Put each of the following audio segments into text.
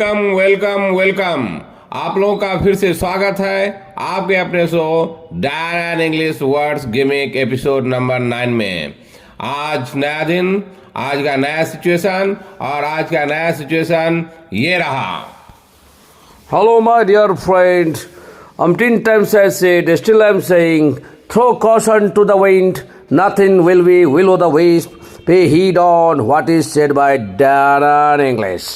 Welcome welcome welcome. आप लोगों का फिर से स्वागत है आपके अपने शो डायन English words gimmick episode number 9 में। आज नया दिन, आज का नया सिचुएशन, और आज का नया सिचुएशन ये रहा। Hello, my dear friend. Umpteen times I said, still I'm saying, throw caution to the wind, nothing will o' the wisp. Pay heed on what is said by Darren English.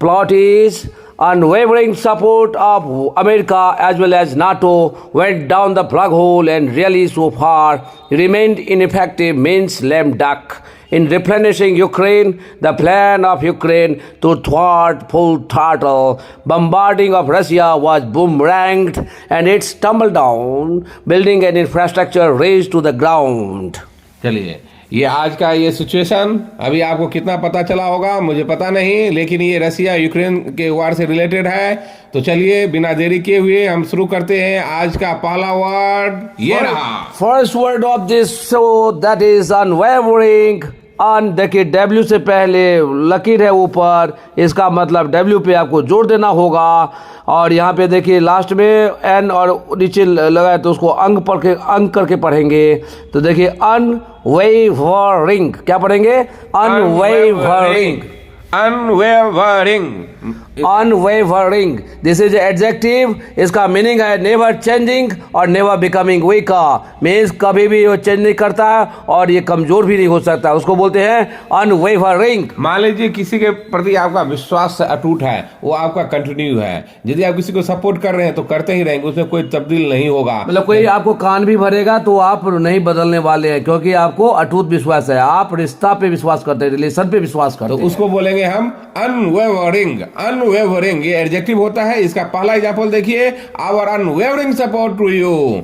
Plot is unwavering support of America as well as NATO went down the plug hole and really so far remained ineffective means lame duck in replenishing Ukraine. The plan of Ukraine to thwart full throttle bombarding of Russia was boomeranged and its tumble down, building an infrastructure razed to the ground. चलिए, ये आज का ये situation अभी आपको कितना पता चला होगा मुझे पता नहीं, लेकिन ये रसिया यूक्रेन के वार से रिलेटेड है। तो चलिए बिना देरी किए हुए हम शुरू करते हैं। आज का पहला वर्ड ये रहा। First word of this show, that is unwavering. देखिए W से पहले लकीर है ऊपर, इसका मतलब W पे आपको जोर देना होगा। और यहाँ पे देखिए लास्ट में N और नीचे लगा है तो उसको अंग करके पढ़ेंगे। तो देखिए अनवेवरिंग, क्या पढ़ेंगे? Unwavering. Unwavering this is adjective. इसका मीनिंग है नेवर चेंजिंग और नेवर बिकमिंग वीकर। मीन्स कभी भी वो चेंज नहीं करता और ये कमजोर भी नहीं हो सकता, उसको बोलते हैं अनवेवरिंग। मान लीजिए किसी के प्रति आपका विश्वास अटूट है, वो आपका कंटिन्यू है। यदि आप किसी को सपोर्ट कर रहे हैं तो करते ही रहेंगे, उसमें कोई तब्दील नहीं होगा। मतलब कोई आपको कान भी भरेगा तो आप नहीं बदलने वाले हैं, क्योंकि आपको अटूट विश्वास है। आप रिश्ता पे विश्वास करते हैं, रिलेशन पे विश्वास करते हैं, तो उसको बोलेंगे हम अनवेवरिंग। अनवेवरिंग ये एडजेक्टिव होता है। इसका पहला एग्जांपल देखिए, our unwavering support to you.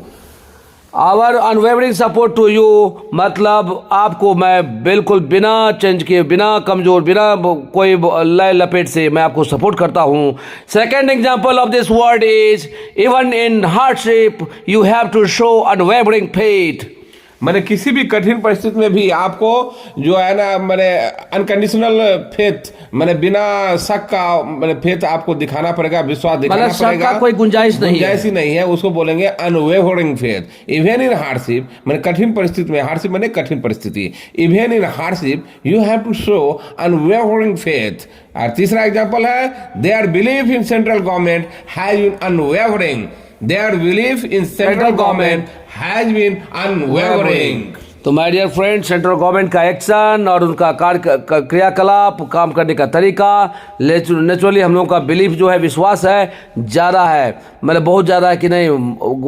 Our unwavering support to you मतलब आपको मैं बिल्कुल बिना चेंज किए, बिना कमजोर, बिना कोई लय लपेट से मैं आपको सपोर्ट करता हूं। Second example of this word is even in hardship you have to show unwavering faith. मैंने किसी भी कठिन परिस्थिति में भी आपको जो है ना, मैंने अनकंडीशनल फेथ, मैंने बिना शक का मैंने फेथ आपको दिखाना पड़ेगा, विश्वास दिखाना पड़ेगा। कोई गुंजाइश नहीं है, उसको बोलेंगे unwavering faith. Even in hardship, मैंने कठिन परिस्थिति में, हार्डशिप मैंने कठिन परिस्थिति, even in hardship you have to show unwavering faith. और तीसरा एग्जाम्पल है their belief in central government has been unwavering. Their belief in central government has been unwavering. तो my dear friend, central government का action और उनका क्रियाकलाप, काम करने का तरीका, नेचुरली हम लोगों का बिलीफ जो है, विश्वास है, ज़्यादा है, मतलब बहुत ज़्यादा है कि नहीं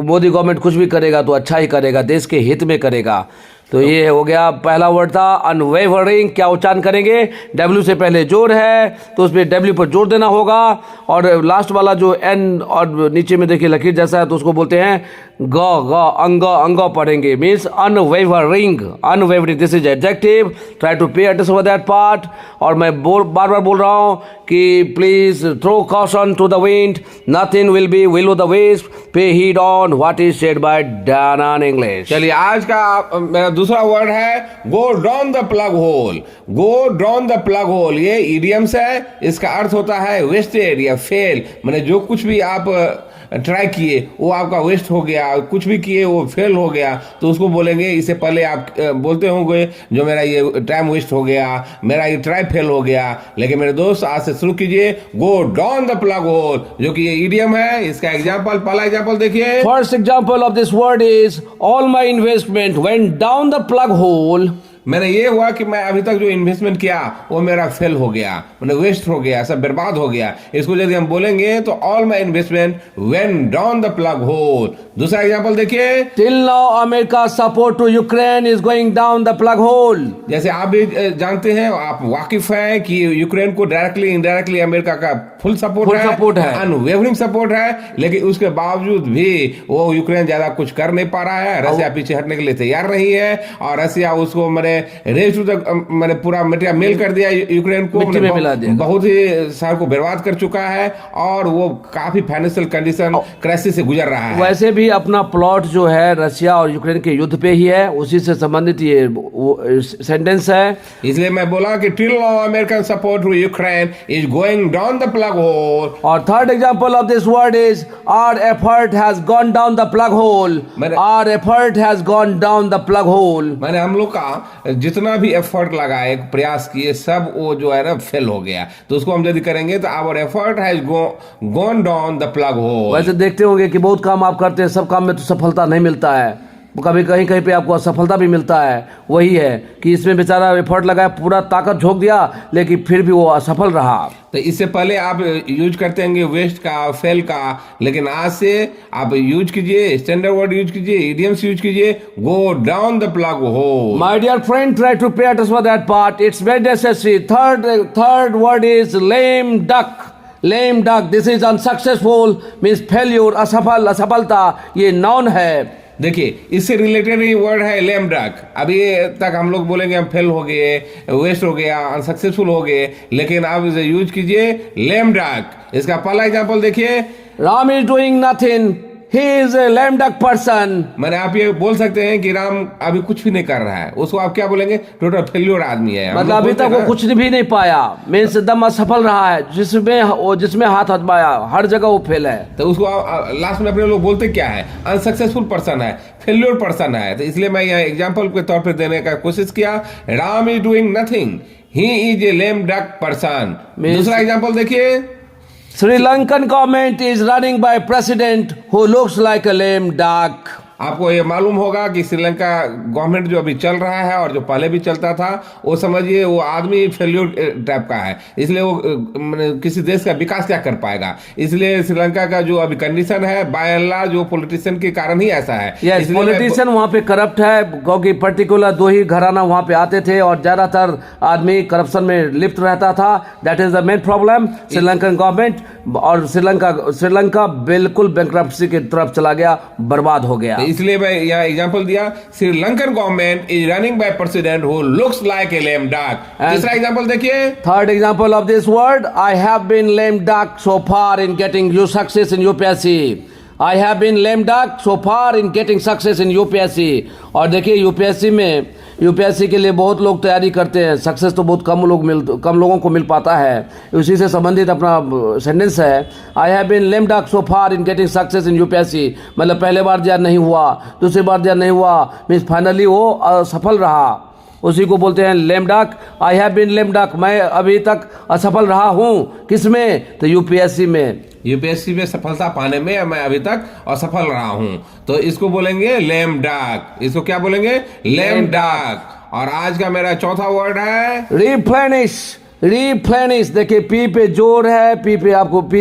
मोदी गवर्नमेंट कुछ भी करेगा तो अच्छा ही करेगा, देश के हित में करेगा। तो ये हो गया पहला वर्ड था अनवेवरिंग। क्या उच्चारण करेंगे? W से पहले जोर है तो उस पर W पर जोर देना होगा। और लास्ट वाला जो N और नीचे में देखिए लकीर जैसा है तो उसको बोलते हैं अंग पढ़ेंगे। Means unwavering. Unwavering this is adjective. Try to pay attention for that part. और मैं बार बार बोल रहा हूँ कि please throw caution to the wind, nothing will o' the wisp, pay heed on what is said by Dan English. चलिए आज का मेरा दूसरा वर्ड है go down the plug hole. Go down the plug hole ये idioms है। इसका अर्थ होता है वेस्टेड या फेल। मैंने जो कुछ भी आप ट्राई किए वो आपका वेस्ट हो गया, कुछ भी किए वो फेल हो गया, तो उसको बोलेंगे। इससे पहले आप बोलते होंगे जो मेरा ये टाइम वेस्ट हो गया, मेरा ये ट्राई फेल हो गया। लेकिन मेरे दोस्त आज से शुरू कीजिए go down the plug hole, जो कि ये इडियम है। इसका एग्जांपल, पहला एग्जांपल देखिए। First example of this word is all my investment went down the plug whole. मैंने ये हुआ कि मैं अभी तक जो इन्वेस्टमेंट किया वो मेरा फेल हो गया, मैंने वेस्ट हो गया, सब बर्बाद हो गया। इसको यदि हम बोलेंगे तो all my investment went down the plug hole. दूसरा एग्जांपल देखिए। Till now America support to Ukraine is going down the plug hole. जैसे आप भी जानते हैं, आप वाकिफ हैं कि यूक्रेन को डायरेक्टली इनडायरेक्टली अमेरिका का फुल सपोर्ट है, अनवेवरिंग सपोर्ट है। लेकिन उसके बावजूद भी वो यूक्रेन ज्यादा कुछ कर नहीं पा रहा है। रसिया पीछे हटने के लिए तैयार नहीं है और रसिया उसको मैंने मैंने रेज टू द मैंने पूरा मटेरियल मेल कर दिया यूक्रेन को, मिट्टी में मिला दिया। बहुत ही शहर को बर्बाद कर चुका है और वो काफी फाइनेंशियल कंडीशन क्राइसिस से गुजर रहा है। वैसे भी अपना प्लॉट जो है रशिया और यूक्रेन के युद्ध पे ही है, उसी से संबंधित ये सेंटेंस है। इसलिए मैं बोला कि till now American support to Ukraine is going down the plug whole. और third example of this word is our effort has gone down the plug whole. Our effort has gone down the plug whole, मैंने हम लोग का जितना भी effort लगाए, प्रयास किए, सब वो जो है ना फेल हो गया। तो उसको हम यदि करेंगे तो our effort has gone down the plug hole. वैसे देखते होंगे कि बहुत काम आप करते हैं, सब काम में तो सफलता नहीं मिलता है, कभी कहीं कहीं पे आपको असफलता भी मिलता है। वही है कि इसमें बेचारा एफर्ट लगाया, पूरा ताकत झोंक दिया, लेकिन फिर भी वो असफल रहा। तो इससे पहले आप यूज करते होंगे वेस्ट का, फेल का, लेकिन आज से आप यूज कीजिए, स्टैंडर्ड वर्ड यूज कीजिए, इडियम्स यूज कीजिए, go down the plug hole. My dear friend, try to pay attention for that part, it's very necessary. Third word is lame duck. Lame duck, this is unsuccessful, means failure, असफल, असफलता, ये noun है। देखिए इससे related ही word है lame duck. अभी तक हम लोग बोलेंगे हम फेल हो गए, वेस्ट हो गया, अनसक्सेसफुल हो गए, लेकिन अब इसे यूज कीजिए लेम डक। इसका पहला एग्जांपल देखिए, Ram is doing nothing, he is a lame duck person. मैंने आप ये बोल सकते हैं कि राम अभी कुछ भी नहीं कर रहा है, उसको आप क्या बोलेंगे, टोटल फेल्योर आदमी है। मतलब अभी तक वो कुछ भी नहीं पाया, मीन्स एकदम असफल रहा है, जिसमें हाथ आजमाया हर जगह वो फेल है। तो उसको लास्ट में अपने लोग बोलते क्या है, अनसक्सेसफुल पर्सन है, फेल्योर पर्सन है। तो इसलिए मैं यहाँ एग्जाम्पल के तौर पर देने का कोशिश किया, Ram is doing nothing, he is a lame duck person. दूसरा एग्जाम्पल देखिए, Sri Lankan government is running by a president who looks like a lame duck. आपको ये मालूम होगा कि श्रीलंका गवर्नमेंट जो अभी चल रहा है और जो पहले भी चलता था, वो समझिए वो आदमी फेल्यूर टाइप का है, इसलिए वो किसी देश का विकास क्या कर पाएगा। इसलिए श्रीलंका का जो अभी कंडीशन है बाय एंड लार्ज वो पॉलिटिशियन के कारण ही ऐसा है। यस, पॉलिटिशियन वहाँ पे करप्ट है, क्योंकि पर्टिकुलर दो ही घराना वहाँ पे आते थे और ज्यादातर आदमी करप्शन में लिप्त रहता था। That is the main problem Sri Lankan government. और श्रीलंका बिल्कुल बैंकरप्सी की तरफ चला गया, बर्बाद हो गया। इसलिए मैं यहाँ एग्जांपल दिया, Sri Lankan government is running by president who looks like a lame duck. तीसरा एग्जांपल देखिए, third example of this word, I have been lame duck so far in getting you success in UPSC. I have been lame duck so far in getting success in UPSC. और देखिए UPSC के लिए बहुत लोग तैयारी करते हैं, success तो बहुत कम लोगों को मिल पाता है। उसी से संबंधित अपना सेंटेंस है, I have been lame duck so far in getting success in UPSC. मतलब पहले बार दिया नहीं हुआ, दूसरी बार दिया नहीं हुआ, मीन्स फाइनली वो असफल रहा, उसी को बोलते हैं lame duck. I have been lame duck, मैं अभी तक असफल रहा हूँ, किसमें, तो यूपीएससी में सफलता पाने में मैं अभी तक असफल रहा हूं, तो इसको बोलेंगे लेम डक। इसको क्या बोलेंगे, लेम डक। और आज का मेरा चौथा वर्ड है रिप्लेनिश। रिप्लेनिश, देखिए पी पे जोर है, पी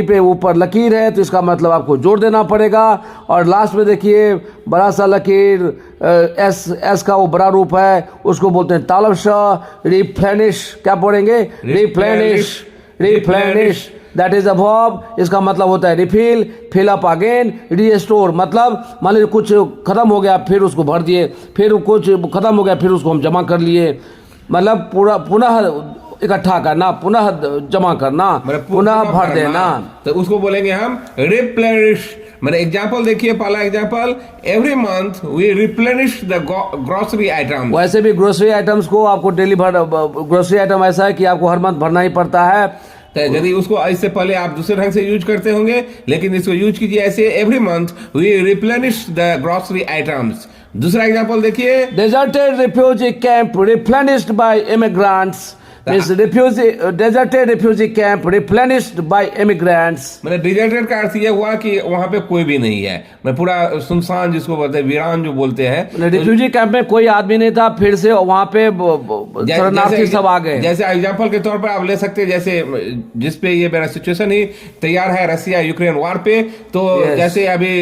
पे ऊपर लकीर है, तो इसका मतलब आपको जोर देना पड़ेगा। और लास्ट में देखिए बड़ा सा लकीर, एस का वो बड़ा रूप है, उसको बोलते हैं तालब श। रिप्लेनिश क्या पढ़ेंगे, replenish that is a verb. इसका मतलब होता है refill, fill up again, restore. मतलब मान लीजिए कुछ खत्म हो गया फिर उसको भर दिए, फिर कुछ खत्म हो गया फिर उसको हम जमा कर लिए, मतलब पुनः इकट्ठा करना, पुनः जमा करना, पुनः भर देना, तो उसको बोलेंगे हम रिप्लेनिश। मैंने एग्जांपल देखिए, पहला example, every month we replenish the grocery item. वैसे भी ग्रोसरी आइटम्स को आपको डेली ग्रोसरी आइटम ऐसा है कि आपको हर मंथ भरना ही पड़ता है। यदि उसको इससे पहले आप दूसरे ढंग से यूज करते होंगे, लेकिन इसको यूज कीजिए ऐसे, every month we replenish the grocery items. दूसरा एग्जांपल देखिए, deserted refugee camp replenished by immigrants. Deserted refugee camp replenished by immigrants. मतलब डेजर्टेड का अर्थ यह हुआ कि वहां पे कोई भी नहीं है, मैं पूरा सुनसान, जिसको बोलते हैं वीरान जो बोलते हैं। रिफ्यूजी कैंप में कोई आदमी नहीं था, फिर से वहां पे शरणार्थी सब आ गए। जैसे एग्जांपल के तौर पर आप ले सकते हैं, जैसे जिसपे ये मेरा सिचुएशन ही तैयार है, रसिया यूक्रेन वार पे। तो जैसे अभी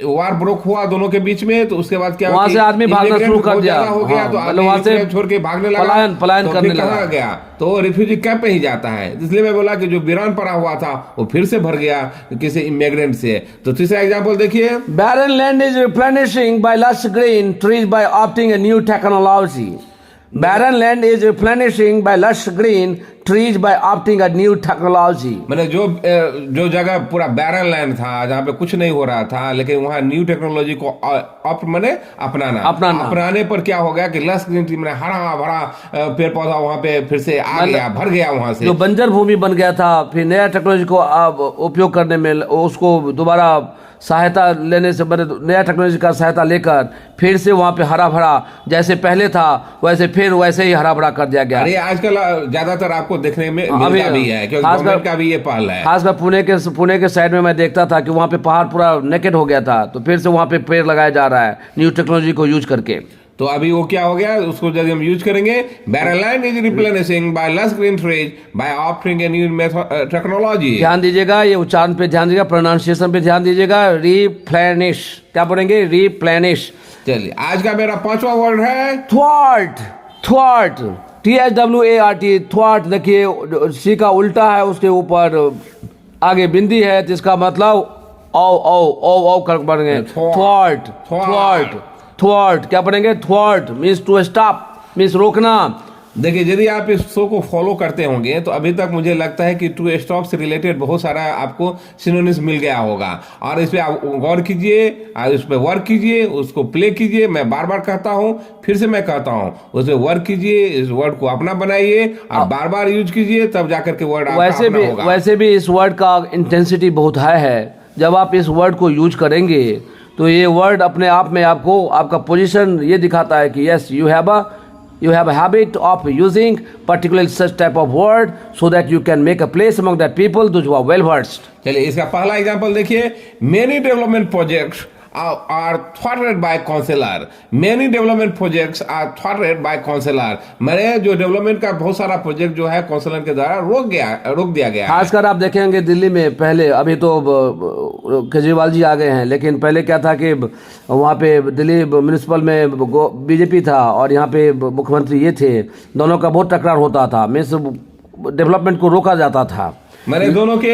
वार ब्रोक हुआ दोनों के बीच में, तो उसके बाद क्या वहां से आदमी भागना शुरू कर दिया, हो गया, तो वहां से छोड़ के भागने लगा, पलायन करने लगा, गया तो रिफ्यूजी कैंप पे ही जाता है। इसलिए मैं बोला कि जो वीरान पड़ा हुआ था वो फिर से भर गया किसी इमिग्रेंट से। तो तीसरा एग्जांपल देखिए, barren land is replenishing by lush green trees by opting a new technology. Barren land is replenishing by lush green trees by opting a new technology. मैंने जो जगह पूरा बैरन लैंड था जहाँ पे कुछ नहीं हो रहा था, लेकिन वहाँ न्यू टेक्नोलॉजी को मैंने अपनाने पर क्या हो गया कि लस ग्रीन ट्री मैंने हरा भरा पेड़ पौधा वहाँ पे फिर से आ गया, भर गया वहाँ से। जो बंजर भूमि बन गया था, फिर नया टेक्नोलॉजी को उपयोग करने में उसको दोबारा सहायता लेने से, नया टेक्नोलॉजी का सहायता लेकर फिर से वहाँ पे हरा भरा जैसे पहले था वैसे ही हरा भरा कर दिया गया। अरे आजकल ज्यादातर आपको देखने में मिलता भी है, क्योंकि गवर्नमेंट का भी ये पहल है। खासकर पुणे के साइड में मैं देखता था कि वहाँ पे पहाड़ पूरा नेकेड हो गया था, तो फिर से वहाँ पे पेड़ लगाया जा रहा है न्यू टेक्नोलॉजी को यूज करके। तो अभी वो क्या हो गया, उसको जब हम यूज करेंगे, barren land is replenishing by lush green trees by offering a new technology. ध्यान दीजिएगा, ये उच्चारण पे ध्यान दीजिएगा, प्रोनाउंसिएशन पे ध्यान दीजिएगा। रिप्लेनिश, क्या बोलेंगे? रिप्लेनिश। चलिए, आज का मेरा 5वां वर्ड है थ्वाट। थ्वाट, THWART, थ्वाट। देखिए सी का उल्टा है, उसके ऊपर आगे बिंदी है, जिसका मतलब औ कर पढ़ेंगे। थ्वाट, थ्वाट, थ्वाट। क्या पढ़ेंगे? थ्वाट मीन्स टू स्टॉप, मीन्स रोकना। देखिए, यदि आप इस शो को फॉलो करते होंगे तो अभी तक मुझे लगता है कि टू स्टॉप से रिलेटेड बहुत सारा आपको सिनोनिम्स मिल गया होगा, और इस पे आप गौर कीजिए, उस पर वर्क कीजिए, उसको प्ले कीजिए। मैं बार बार कहता हूँ, फिर से मैं कहता हूँ, उस पर वर्क कीजिए, इस वर्ड को अपना बनाइए और बार बार यूज कीजिए, तब जाकर के वर्ड आपका अपना होगा। वैसे भी इस वर्ड का इंटेंसिटी बहुत हाई है। जब आप इस वर्ड को यूज करेंगे तो ये वर्ड अपने आप में आपको आपका पोजीशन ये दिखाता है कि yes you have a habit of using particular such type of word so that you can make a place among the people those who are well versed. चलिए, इसका पहला एग्जांपल देखिए। Many development projects are thwarted by counselor. Many development projects are thwarted by counselor. मैंने जो development का बहुत सारा project जो है काउंसलर के द्वारा रोक दिया गया। खासकर आप देखेंगे दिल्ली में पहले, अभी तो केजरीवाल जी आ गए हैं, लेकिन पहले क्या था कि वहाँ पे दिल्ली म्यूनिसिपल में बीजेपी था और यहाँ पे मुख्यमंत्री ये थे, दोनों का बहुत टकरार होता था, मीन्स डेवलपमेंट को रोका जाता था। मैंने दोनों के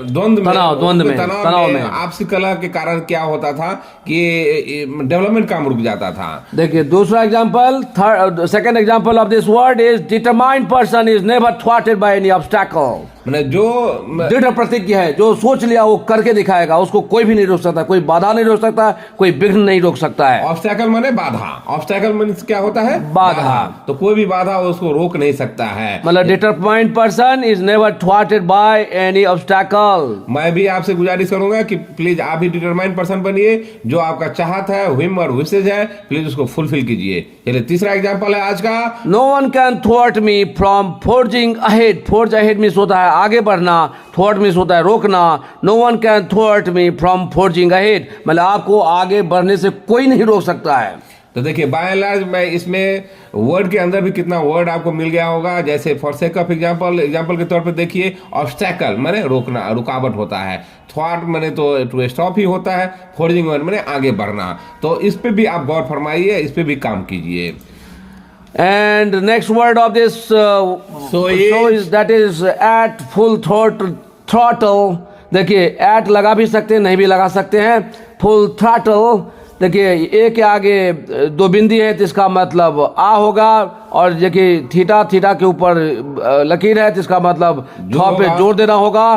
द्वंद में आपसी कलह के कारण क्या होता था कि डेवलपमेंट काम रुक जाता था। देखिए दूसरा example, second example of this word is determined person is never थ्वाटेड बाय एनी ऑब्स्टैकल। मैंने जो दृढ़ प्रतिज्ञ है, जो सोच लिया वो करके दिखाएगा, उसको कोई भी नहीं रोक सकता, कोई बाधा नहीं रोक सकता, कोई विघ्न नहीं रोक सकता है। ऑब्स्टैकल माने बाधा, ऑब्स्टैकल माने क्या होता है? बाधा। तो कोई भी बाधा उसको रोक नहीं सकता है। मतलब डिटरमाइंड पर्सन इज नेवर थ्वाटेड बाय एनी ऑब्स्टैकल। मैं भी आपसे गुजारिश करूंगा कि प्लीज आप भी डिटरमाइंड पर्सन बनिए, जो आपका चाहत है, व्हिम और विशेज है, प्लीज उसको फुलफिल कीजिए। चलिए, तीसरा एग्जांपल है आज का। नो वन कैन थ्वाट me from forging ahead. Forge ahead means होता है आगे बढ़ना, थ्वाट मीन्स होता है रोकना। नो वन कैन थ्वाट मी फ्रॉम फोर्जिंग अहेड, मतलब आपको आगे बढ़ने से कोई नहीं रोक सकता है। तो देखिए, बाय एंड लार्ज मैं इसमें वर्ड के अंदर भी कितना वर्ड आपको मिल गया होगा। जैसे फॉर सेक ऑफ एग्जांपल के तौर पे देखिए, ऑब्स्टैकल माने रोकना, रुकावट होता है। थ्वाट माने तो टू स्टॉप ही होता है। फोर्जिंग माने आगे बढ़ना। तो इस पे भी आप गौर फरमाइए, इस पे भी काम कीजिए। And next word of this that is at full throttle. देखिए at लगा भी सकते हैं, नहीं भी लगा सकते हैं। full throttle, देखिए ए के आगे दो बिंदी है, तो इसका मतलब आ होगा, और देखिए थीटा के ऊपर लकीर है, तो इसका मतलब थॉ पे जोर देना होगा।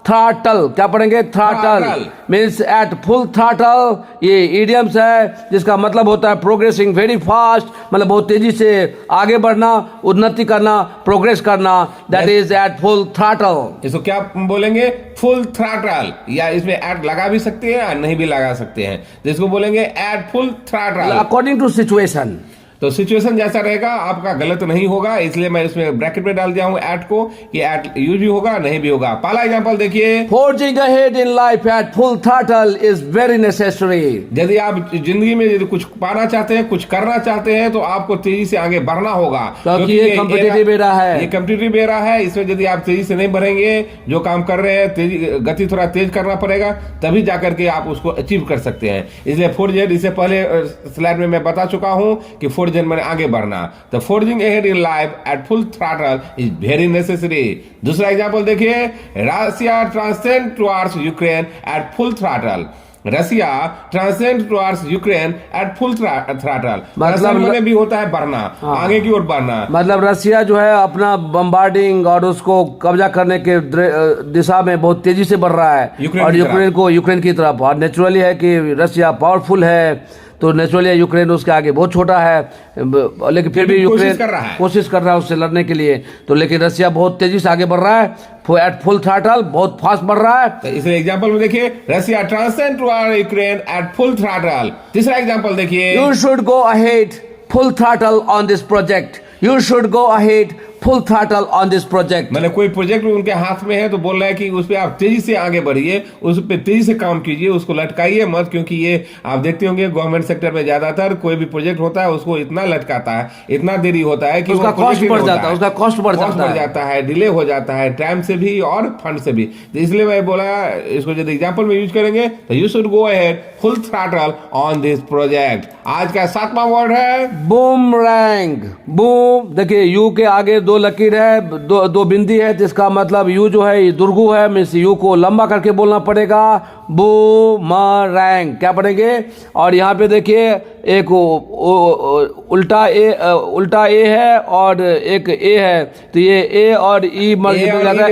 थ्राटल, क्या पढ़ेंगे? Throttle means eight full throttle. ये इडियम्स है जिसका मतलब होता है प्रोग्रेसिंग वेरी फास्ट, मतलब बहुत तेजी से आगे बढ़ना, उन्नति करना, प्रोग्रेस करना। That is at full throttle. इसको क्या बोलेंगे? Full throttle. या इसमें एट लगा भी सकते हैं, नहीं भी लगा सकते हैं, जिसको बोलेंगे at full throttle according to situation. तो सिचुएशन जैसा रहेगा आपका गलत नहीं होगा, इसलिए मैं इसमें ब्रैकेट में डाल दिया हूं एट को, कि एट यूज भी होगा, नहीं भी होगा। पहला एग्जांपल देखिए। Forging ahead in life at full throttle is very necessary. यदि आप जिंदगी में यदि कुछ पाना चाहते हैं, कुछ करना चाहते हैं, तो आपको तेजी से आगे बढ़ना होगा, क्योंकि ये कॉम्पिटिटिव एरा है। ये कॉम्पिटिटिव एरा है। इसमें यदि आप तेजी से नहीं बढ़ेंगे, जो काम कर रहे हैं गति थोड़ा तेज करना पड़ेगा, तभी जाकर के आप उसको अचीव कर सकते हैं। इसलिए फोर्जेड, इससे पहले स्लाइड में मैं बता चुका हूं कि फोर्जेड मैंने आगे बढ़ना। The forging ahead in life at full throttle is very necessary. दूसरा एग्जांपल देखिए। Russia transcend towards Ukraine at full throttle. Russia transcend towards Ukraine at full throttle. मतलब मैंने भी होता है बढ़ना, आगे की ओर बढ़ना। मतलब रसिया जो है अपना बम्बार्डिंग और उसको कब्जा करने के दिशा में बहुत तेजी से बढ़ रहा है, और यूक्रेन की तरफ। और नेचुरली है कि रसिया पावरफुल है, तो नेचुरली यूक्रेन उसके आगे बहुत छोटा है, लेकिन फिर भी यूक्रेन कोशिश कर रहा है उससे लड़ने के लिए। तो लेकिन रसिया बहुत तेजी से आगे बढ़ रहा है, एट फुल थ्रॉटल, बहुत फास्ट बढ़ रहा है। तो इस एग्जांपल में देखिए, Russia transcend toward Ukraine at full throttle. तीसरा एग्जांपल देखिए, you should go ahead full throttle on this project, you should go ahead full throttle on this project. मैंने कोई प्रोजेक्ट उनके हाथ में है तो बोल रहा है कि उस पर आप तेजी से आगे बढ़िए, उस पर तेजी से काम कीजिए, उसको लटकाइए मत। क्योंकि ये आप देखते होंगे गवर्नमेंट सेक्टर में ज्यादातर कोई भी प्रोजेक्ट होता है उसको इतना लटकाता है, इतना देरी होता है कि उसका कॉस्ट बढ़ जाता है, उसका कॉस्ट बढ़ जाता है, डिले हो जाता है, टाइम से भी और फंड से भी। तो इसलिए मैं बोला इसको जब एग्जाम्पल में यूज करेंगे तो you should go ahead full throttle on this project. आज का 7वां वर्ड है बूमरैंग। बूम, देखिए यू के आगे 2 लकीर है, दो बिंदी है, जिसका मतलब यू जो है ये दुर्गु है, मीन्स यू को लंबा करके बोलना पड़ेगा। बूमरैंग क्या पढ़ेंगे? और यहाँ पे देखिए एक उल्टा ए है और एक ए है, तो ये ए और ई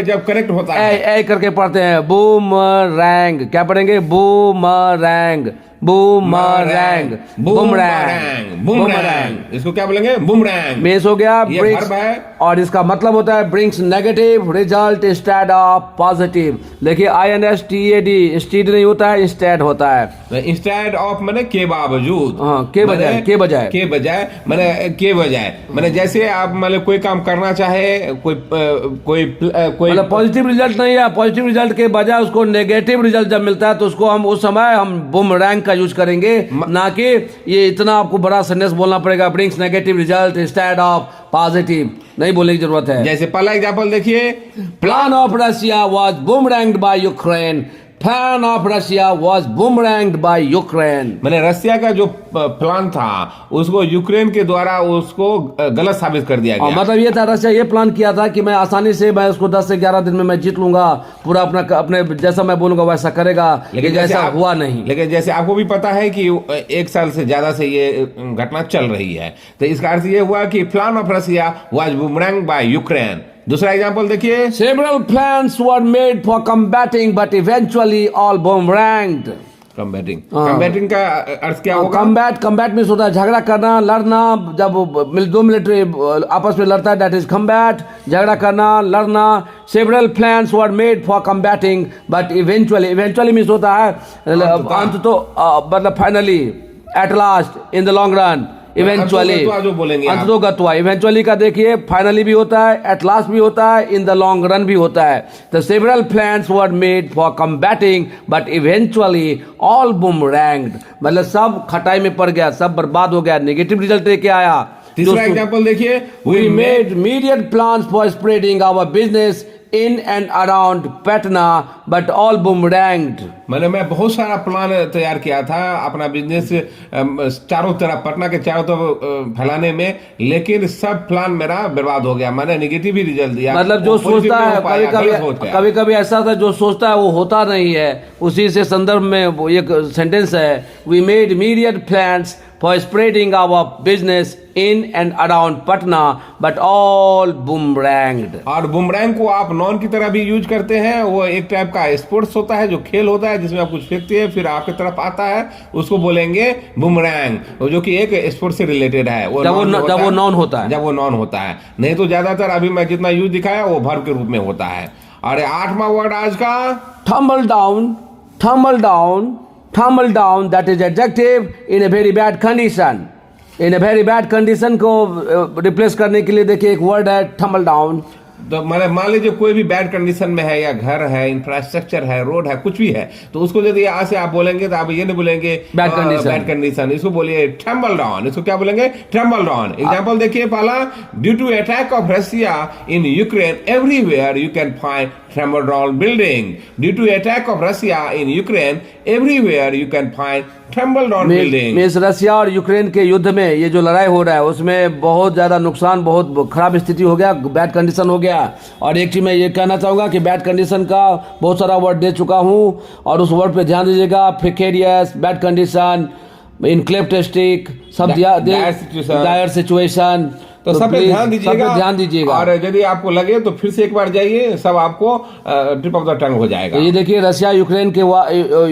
जब करेक्ट होता है ए करके पढ़ते हैं। बूमरैंग क्या पढ़ेंगे? Boomerang, boomerang, boomerang, boomerang. इसको क्या बोलेंगे? बूमरैंग। मेस हो गया, ये वर्ब है, और इसका मतलब होता है brings negative result instead of positive. देखिए INSTAD, स्टीड नहीं होता है, इंस्टेड होता है। इंस्टेड ऑफ माने के बावजूद, के बजाय, के बजाय माने जैसे आप मतलब कोई काम करना चाहे, कोई मतलब पॉजिटिव रिजल्ट नहीं है, पॉजिटिव रिजल्ट के बजाय उसको नेगेटिव रिजल्ट जब मिलता है तो उसको हम उस समय हम बूमरैंग का यूज करेंगे, ना कि ये इतना आपको बड़ा सेंटेंस बोलना पड़ेगा brings negative result instead of positive, नहीं बोलने की जरूरत है। जैसे पहला एग्जांपल देखिए, plan of Russia was boomeranged by Ukraine, plan of Russia was boomeranged by Ukraine. मैंने रशिया का जो प्लान था उसको यूक्रेन के द्वारा उसको गलत साबित कर दिया गया। मतलब ये था, रशिया ये प्लान किया था कि मैं आसानी से मैं उसको 10 से 11 दिन में मैं जीत लूंगा, पूरा अपने जैसा मैं बोलूंगा वैसा करेगा, लेकिन ऐसा हुआ नहीं। लेकिन जैसे आपको भी पता है कि 1 साल से ज्यादा से ये घटना चल रही है, तो इसका अर्थ ये हुआ कि plan of Russia was boomerang by Ukraine. दूसरा एग्जांपल देखिए, several plans were made for combating but eventually all boomeranged. Combating का अर्थ क्या होगा? कम्बैट मीन्स होता है झगड़ा करना, लड़ना। जब 2 मिलिट्री आपस में लड़ता है दैट इज कम्बैट, झगड़ा करना, लड़ना। Several plans were made for combating but eventually means होता है अंत तो मतलब finally, at last, in the long run, eventually, अंततोगत्वा। इवेंचुअली का देखिए फाइनली भी होता है, एट लास्ट भी होता है, इन द लॉन्ग रन भी होता है। The several plans were made for combating but eventually all boomeranged, मतलब सब खटाई में पड़ गया, सब बर्बाद हो गया, नेगेटिव रिजल्ट लेके आया। तीसरा एग्जांपल देखिए, we made immediate plans for spreading our business in and around Patna but all boomeranged. मैं बहुत सारा प्लान तैयार किया था अपना बिजनेस चारों तरफ, पटना के चारों तरफ फैलाने में, लेकिन सब प्लान मेरा बर्बाद हो गया। मैंने नेगेटिव ही रिजल्ट दिया। मतलब जो सोचता है, कभी कभी ऐसा था, जो सोचता है वो होता नहीं है। उसी से संदर्भ में वो एक सेंटेंस है, we made immediate plans for spreading our business in and around Patna, but all boomeranged। और बूमरैंग को आप नॉन की तरह भी यूज करते हैं। वो एक टाइप का स्पोर्ट्स होता है, जो खेल होता है जिसमें आप कुछ फेंकते हैं फिर आपकी तरफ आता है, उसको बोलेंगे बूमरैंग, जो कि एक स्पोर्ट्स से रिलेटेड है। जब वो नॉन होता है, नहीं तो ज्यादातर अभी मैं जितना यूज दिखाया वो वर्ब के रूप में होता है। और 8वां वर्ड आज का, tumble down, tumble down, tumble down, that is adjective in a very bad condition। in a very bad condition को रिप्लेस करने के लिए देखिए एक वर्ड है tumble down। तो मान लीजिए कोई भी बैड कंडीशन में है, या घर है, इंफ्रास्ट्रक्चर है, रोड है, कुछ भी है, तो उसको यदि यहाँ से आप बोलेंगे तो आप ये नहीं बोलेंगे बैड कंडीशन, इसको बोलिए ट्रम्बल डाउन। इसको क्या बोलेंगे? Tremble down. एग्जांपल देखिए पहला, due to attack of Russia in Ukraine everywhere you can find tumble down building. Due to attack of Russia in Ukraine everywhere you can find tumble down building. Means Russia और Ukraine के युद्ध में ये जो लड़ाई हो रहा है उसमें बहुत ज्यादा नुकसान, बहुत खराब स्थिति हो गया, बैड कंडीशन हो गया गया। और एक चीज मैं ये कहना चाहूंगा कि बैड कंडीशन का बहुत सारा वर्ड दे चुका हूं और उस वर्ड पे ध्यान दीजिएगा। प्रिकेरियस, बैड कंडीशन, इनक्लेप्टिस्टिक, सब डायर सिचुएशन, तो सब पे ध्यान दीजिएगा और यदि आपको लगे तो फिर से एक बार जाइए, सब आपको टिप ऑफ द टंग हो जाएगा। ये देखिए रशिया यूक्रेन के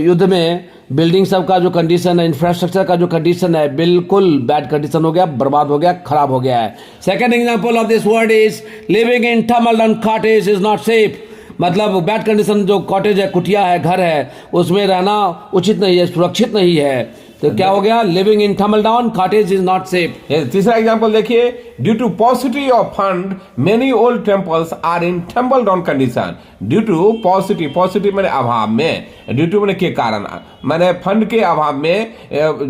युद्ध में बिल्डिंग सब का जो कंडीशन है, इंफ्रास्ट्रक्चर का जो कंडीशन है, बिल्कुल बैड कंडीशन हो गया, बर्बाद हो गया, खराब हो गया है। Second example of this word is living in tumbled cottage is not safe. मतलब बैड कंडीशन जो कॉटेज है, कुटिया है, घर है, उसमें रहना उचित नहीं है, सुरक्षित नहीं है। तो क्या हो गया? Living in tumble down cottage is not safe. तीसरा एग्जांपल देखिए, due to paucity of fund many old temples are in tumble down condition. Due to paucity मैंने अभाव में, ड्यू टू मैंने के कारण, मैंने फंड के अभाव में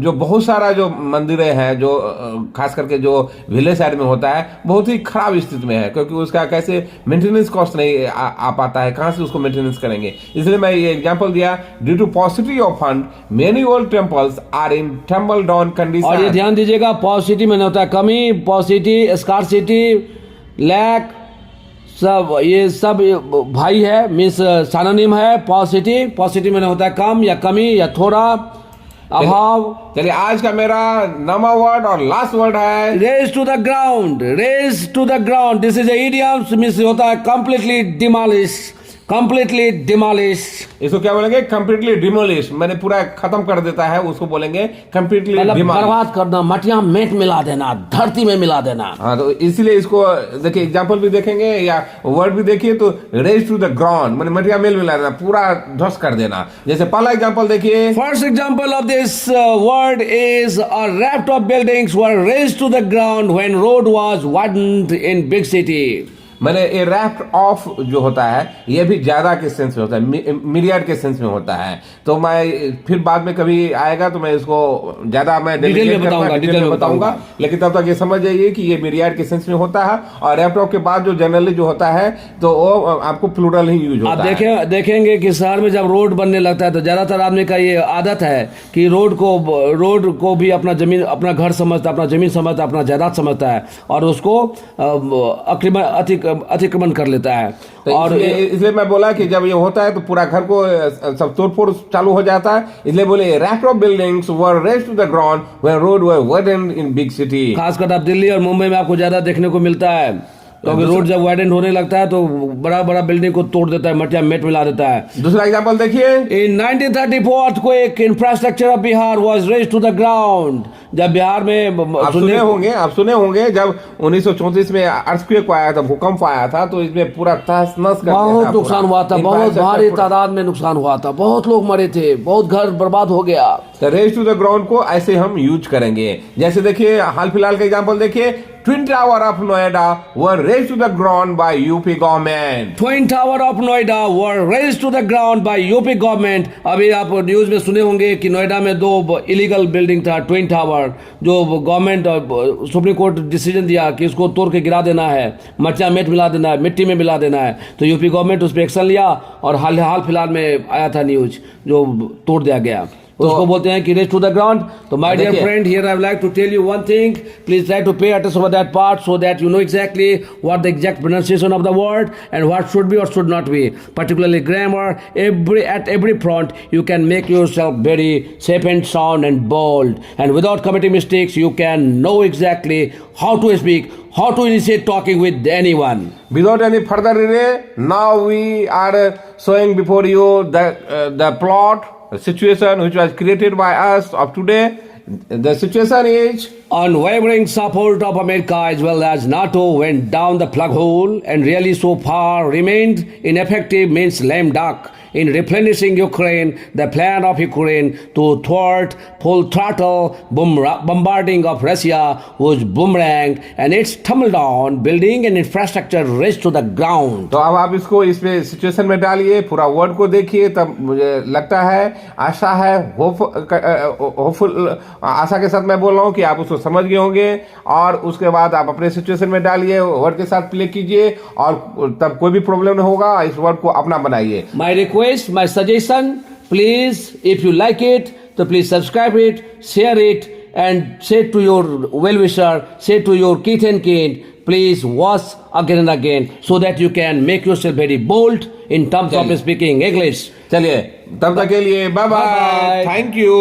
जो बहुत सारा जो मंदिरें हैं, जो खास करके जो विलेज साइड में होता है, बहुत ही खराब स्थिति में है, क्योंकि उसका कैसे मेंटेनेंस कॉस्ट नहीं आ पाता है, कहां से उसको मेंटेनेंस करेंगे। इसलिए मैं ये एग्जांपल दिया, due to paucity of fund many old temples are in tumble down condition. और ये ध्यान दीजिएगा, पॉसिटी में होता है कमी, पॉसिटी, स्कार्सिटी, लैक, सब ये सब भाई है, मीन्स सानोनिम है। पॉसिटी में होता है कम या कमी या थोड़ा, अभाव। चलिए आज का मेरा नवा वर्ड और लास्ट वर्ड है raze to the ground. Raze to the ground, this is idiom, means होता है कंप्लीटली डिमोलिश, कंप्लीटली डिमोलिश। इसको क्या बोलेंगे? कंप्लीटली डिमोलिश, मैंने पूरा खत्म कर देता है, उसको बोलेंगे कंप्लीटली बर्बाद करना, मटिया मेट मिला देना, धरती में मिला देना। हाँ, तो इसलिए इसको देखिए, एग्जांपल भी देखेंगे या वर्ड भी देखिए, तो रेज टू द ग्राउंड मैंने मटिया मेल मिला देना, पूरा ध्वस्त कर देना। जैसे पहला एग्जांपल देखिए, first example of this word is a raft of buildings were razed to the ground when road was widened in big city. मैंने ए रैफ्ट ऑफ जो होता है, ये भी ज्यादा के सेंस में होता है, मिलियर्ड के सेंस में होता है। तो मैं फिर बाद में कभी आएगा तो मैं इसको ज्यादा मैं डिटेल में बताऊंगा, लेकिन तब तक ये समझ जाइए कि ये मिलियर्ड के सेंस में होता है। और रैफ्ट ऑफ के बाद जो जनरली जो होता है तो वो आपको प्लूरल ही यूज होता है। देखेंगे कि शहर में जब रोड बनने लगता है तो ज्यादातर आदमी का ये आदत है कि रोड को भी अपना जमीन, अपना घर समझता है, अपना जमीन समझता है, अपना जायदाद समझता है और उसको अतिक्रमण कर लेता है। तो और इसलिए मैं बोला कि जब ये होता है तो पूरा घर को सब तोड़फोड़ चालू हो जाता है। इसलिए बोले raft of buildings were razed to the ground when road were widened in big city. खासकर आप दिल्ली और मुंबई में आपको ज्यादा देखने को मिलता है, क्योंकि रोड जब वाइडन होने लगता है तो बड़ा बड़ा बिल्डिंग को तोड़ देता है, मटिया मेट मिला देता है। दूसरा एग्जांपल देखिए, in 1934 earthquake infrastructure of Bihar was razed to the ground. जब बिहार में आप सुने होंगे जब 1934 में अर्थक्वेक आया था, भूकंप आया था, तो इसमें पूरा तहस नहस कर दिया था, बहुत नुकसान हुआ था, बहुत भारी तादाद में नुकसान हुआ था, बहुत लोग मरे थे, बहुत घर बर्बाद हो गया। तो रेज टू द ग्राउंड को ऐसे हम यूज करेंगे। जैसे देखिए हाल फिलहाल का एग्जांपल देखिए, twin tower of Noida were razed to the ground by UP government. Twin tower of Noida were razed to the ground by UP government. अभी आप न्यूज में सुने होंगे कि नोएडा में 2 इलीगल बिल्डिंग था, ट्विन टावर, जो गवर्नमेंट सुप्रीम कोर्ट डिसीजन दिया कि इसको तोड़ के गिरा देना है, मटिया मेट मिला देना है, मिट्टी में मिला देना है। तो यूपी गवर्नमेंट उस पर एक्शन लिया और हाल फिलहाल में आया था न्यूज, जो तोड़ दिया गया। उसको बोलते हैं कि रेज टू द ग्राउंड। तो my dear friend, here I would like to tell you one thing, please try to pay attention over that part so that you know exactly what the exact pronunciation of the word and what should be or should not be, particularly grammar. At every front you can make yourself very safe and sound and bold, and without committing mistakes you can know exactly how to speak, how to initiate talking with anyone. Without any further delay, now we are showing before you the plot situation which was created by us of today. The situation is unwavering support of America as well as NATO went down the plug hole and really so far remained ineffective, means lame duck, in replenishing Ukraine. The plan of Ukraine to thwart full throttle bombarding of Russia was boomerang and its tumbled down building and infrastructure razed to the ground. तो अब आप इसको इस पे situation में डालिए, पूरा word को देखिए, तब मुझे लगता है, आशा है, होपफुल आशा के साथ मैं बोल रहा हूँ कि आप उसको समझ गए होंगे। और उसके बाद आप अपने सिचुएशन में डालिए, वर्ड के साथ प्ले कीजिए और तब कोई भी प्रॉब्लम नहीं होगा। इस वर्ड को अपना बनाइए। My suggestion, please, if you like it, so please subscribe it, share it, and say to your well-wisher, say to your kith and kin, please watch again and again so that you can make yourself very bold in terms of speaking English. चलिए तब तक के लिए bye bye, Bye-bye. Thank you.